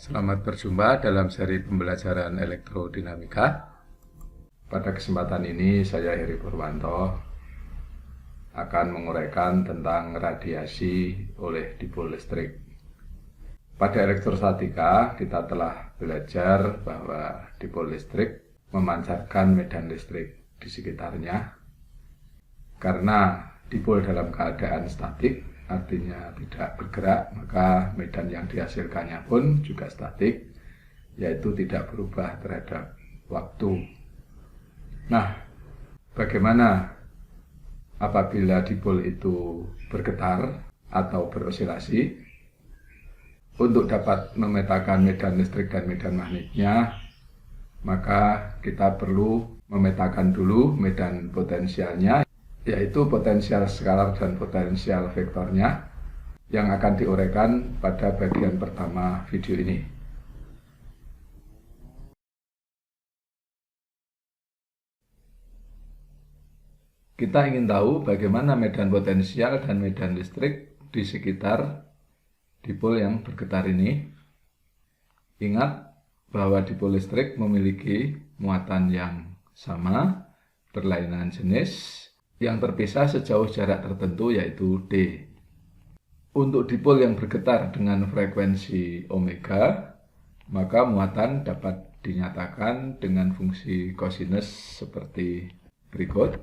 Selamat berjumpa dalam seri pembelajaran elektrodinamika. Pada kesempatan ini saya Heri Purwanto akan menguraikan tentang radiasi oleh dipol listrik. Pada elektrostatika kita telah belajar bahwa dipol listrik memancarkan medan listrik di sekitarnya. Karena dipol dalam keadaan statik, artinya tidak bergerak, maka medan yang dihasilkannya pun juga statik, yaitu tidak berubah terhadap waktu. Nah, bagaimana apabila dipol itu bergetar atau berosilasi? Untuk dapat memetakan medan listrik dan medan magnetnya, maka kita perlu memetakan dulu medan potensialnya, yaitu potensial skalar dan potensial vektornya, yang akan diuraikan pada bagian pertama video ini. Kita ingin tahu bagaimana medan potensial dan medan listrik di sekitar dipol yang bergetar ini. Ingat bahwa dipol listrik memiliki muatan yang sama, berlainan jenis, yang terpisah sejauh jarak tertentu yaitu D. Untuk dipol yang bergetar dengan frekuensi omega, maka muatan dapat dinyatakan dengan fungsi kosinus seperti berikut.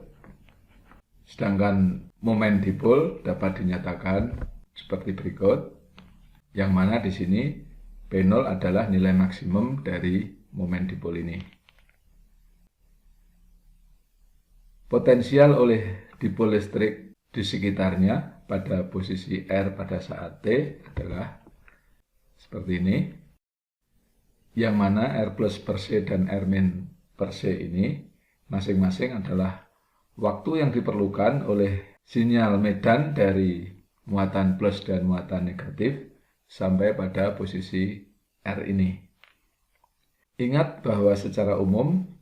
Sedangkan momen dipol dapat dinyatakan seperti berikut, yang mana di sini P0 adalah nilai maksimum dari momen dipol ini. Potensial oleh dipol listrik di sekitarnya pada posisi R pada saat T adalah seperti ini, yang mana R plus per C dan R min per C ini masing-masing adalah waktu yang diperlukan oleh sinyal medan dari muatan plus dan muatan negatif sampai pada posisi R ini. Ingat bahwa secara umum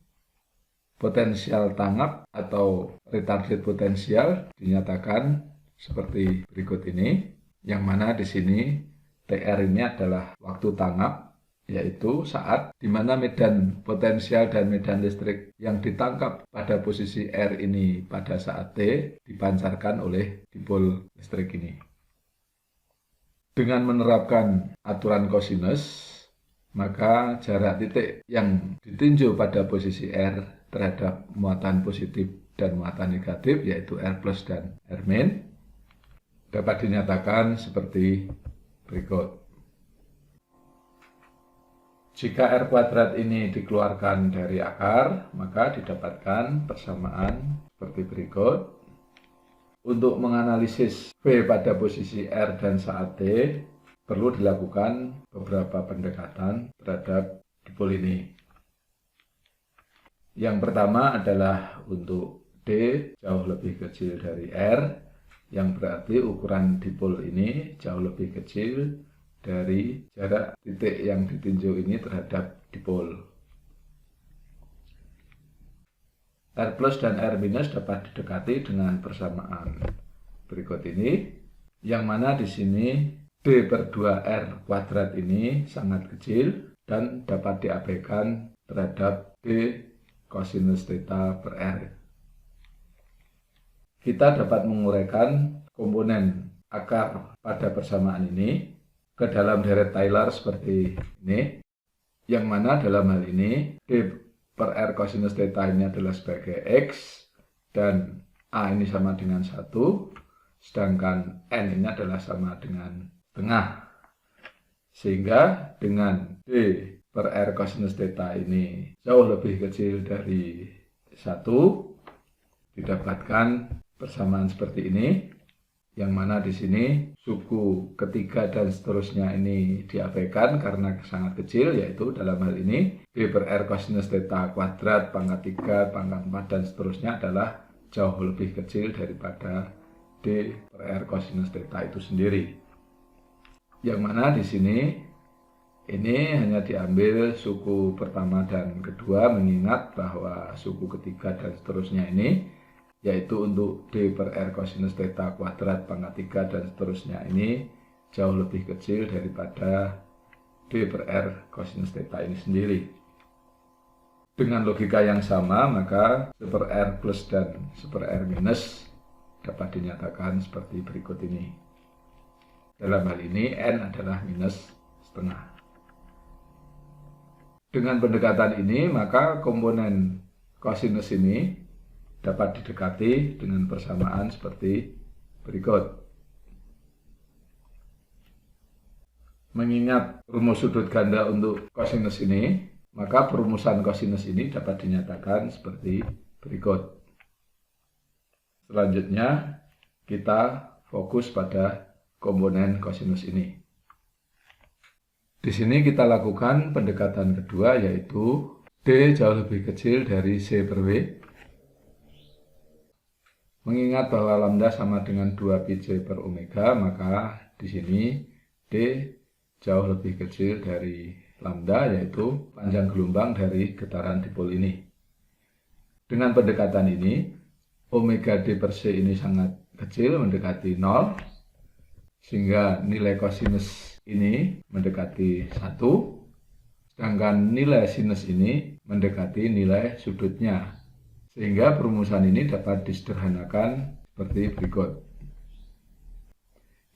potensial tanggap atau retarded potensial dinyatakan seperti berikut ini, yang mana di sini TR ini adalah waktu tanggap, yaitu saat di mana medan potensial dan medan listrik yang ditangkap pada posisi R ini pada saat T dipancarkan oleh dipol listrik ini. Dengan menerapkan aturan kosinus, maka jarak titik yang ditinjau pada posisi R terhadap muatan positif dan muatan negatif, yaitu R plus dan R min, dapat dinyatakan seperti berikut. Jika R kuadrat ini dikeluarkan dari akar, maka didapatkan persamaan seperti berikut. Untuk menganalisis V pada posisi R dan saat T, perlu dilakukan beberapa pendekatan terhadap dipol ini. Yang pertama adalah untuk D jauh lebih kecil dari R, yang berarti ukuran dipol ini jauh lebih kecil dari jarak titik yang ditinjau ini terhadap dipol. R plus dan R minus dapat didekati dengan persamaan berikut ini, yang mana di sini D per 2R kuadrat ini sangat kecil dan dapat diabaikan terhadap D kosinus theta per R. Kita dapat menguraikan komponen akar pada persamaan ini ke dalam deret Taylor seperti ini, yang mana dalam hal ini D per R kosinus theta ini adalah sebagai X, dan A ini sama dengan 1, sedangkan N ini adalah sama dengan tengah. Sehingga dengan D per R kosinus theta ini jauh lebih kecil dari 1, didapatkan persamaan seperti ini, yang mana di sini suku ketiga dan seterusnya ini diabaikan karena sangat kecil, yaitu dalam hal ini D per R kosinus theta kuadrat pangkat 3, pangkat 4 dan seterusnya adalah jauh lebih kecil daripada D per R kosinus theta itu sendiri. Yang mana di sini ini hanya diambil suku pertama dan kedua, mengingat bahwa suku ketiga dan seterusnya ini, yaitu untuk D per R kosinus theta kuadrat pangkat 3 dan seterusnya ini jauh lebih kecil daripada D per R kosinus theta ini sendiri. Dengan logika yang sama, maka super R plus dan super R minus dapat dinyatakan seperti berikut ini. Dalam hal ini, N adalah minus setengah. Dengan pendekatan ini, maka komponen kosinus ini dapat didekati dengan persamaan seperti berikut. Mengingat rumus sudut ganda untuk kosinus ini, maka perumusan kosinus ini dapat dinyatakan seperti berikut. Selanjutnya, kita fokus pada komponen kosinus ini. Di sini kita lakukan pendekatan kedua, yaitu D jauh lebih kecil dari C per W. Mengingat bahwa lambda sama dengan 2πj per omega, maka di sini D jauh lebih kecil dari lambda, yaitu panjang gelombang dari getaran dipol ini. Dengan pendekatan ini, omega D per C ini sangat kecil, mendekati 0, sehingga nilai kosinus ini mendekati 1, sedangkan nilai sinus ini mendekati nilai sudutnya, sehingga perumusan ini dapat disederhanakan seperti berikut.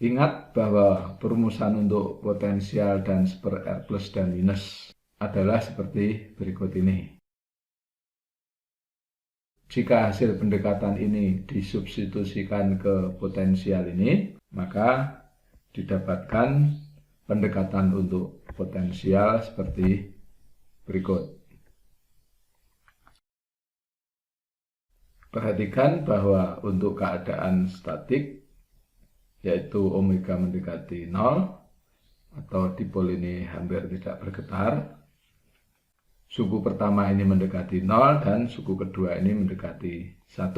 Ingat bahwa perumusan untuk potensial dan super R plus dan minus adalah seperti berikut ini. Jika hasil pendekatan ini disubstitusikan ke potensial ini, maka didapatkan pendekatan untuk potensial seperti berikut. Perhatikan bahwa untuk keadaan statik, yaitu omega mendekati 0 atau dipol ini hampir tidak bergetar, suku pertama ini mendekati 0 dan suku kedua ini mendekati 1,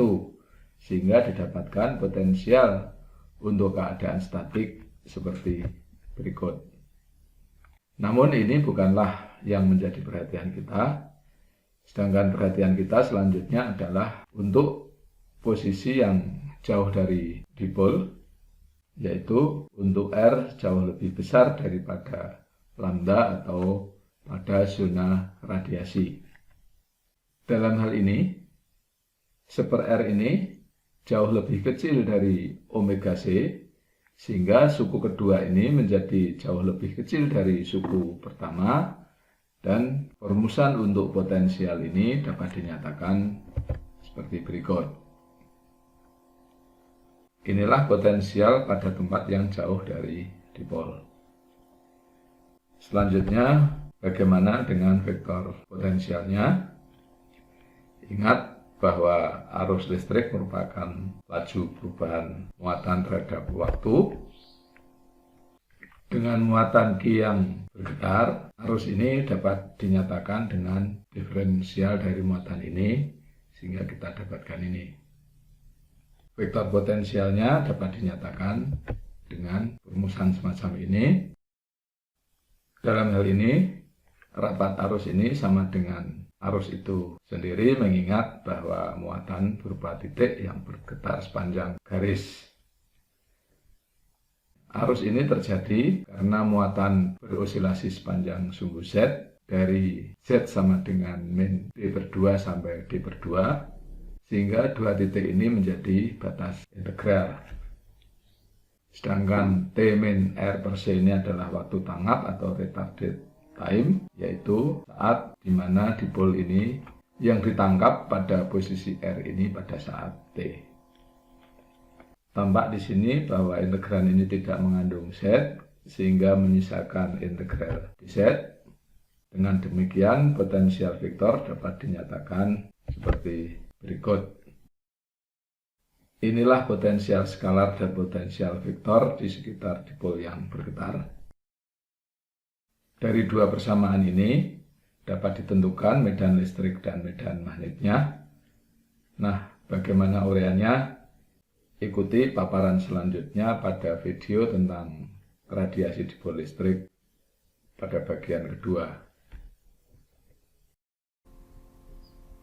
sehingga didapatkan potensial untuk keadaan statik seperti berikut. Namun ini bukanlah yang menjadi perhatian kita, sedangkan perhatian kita selanjutnya adalah untuk posisi yang jauh dari dipol, yaitu untuk R jauh lebih besar daripada lambda atau pada zona radiasi. Dalam hal ini, super R ini jauh lebih kecil dari omega C, sehingga suku kedua ini menjadi jauh lebih kecil dari suku pertama, dan perumusan untuk potensial ini dapat dinyatakan seperti berikut. Inilah potensial pada tempat yang jauh dari dipol. Selanjutnya, bagaimana dengan vektor potensialnya? Ingat bahwa arus listrik merupakan laju perubahan muatan terhadap waktu. Dengan muatan Q yang bergetar, arus ini dapat dinyatakan dengan diferensial dari muatan ini, sehingga kita dapatkan ini. Vektor potensialnya dapat dinyatakan dengan perumusan semacam ini. Dalam hal ini, rapat arus ini sama dengan arus itu sendiri, mengingat bahwa muatan berupa titik yang bergetar sepanjang garis. Arus ini terjadi karena muatan berosilasi sepanjang sumbu Z dari Z sama dengan min D per 2 sampai D per 2, sehingga dua titik ini menjadi batas integral. Sedangkan T min R per C ini adalah waktu tanggap atau retarded time, yaitu saat dimana dipol ini yang ditangkap pada posisi R ini pada saat T. Tampak di sini bahwa integran ini tidak mengandung Z, sehingga menyisakan integral dz. Dengan demikian, potensial vektor dapat dinyatakan seperti berikut. Inilah potensial skalar dan potensial vektor di sekitar dipol yang bergetar. Dari dua persamaan ini dapat ditentukan medan listrik dan medan magnetnya. Nah, bagaimana uraiannya? Ikuti paparan selanjutnya pada video tentang radiasi dipol listrik pada bagian kedua.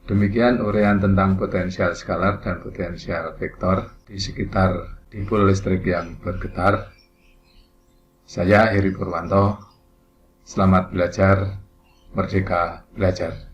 Demikian uraian tentang potensial skalar dan potensial vektor di sekitar dipol listrik yang bergetar. Saya Heri Purwanto. Selamat belajar, merdeka belajar.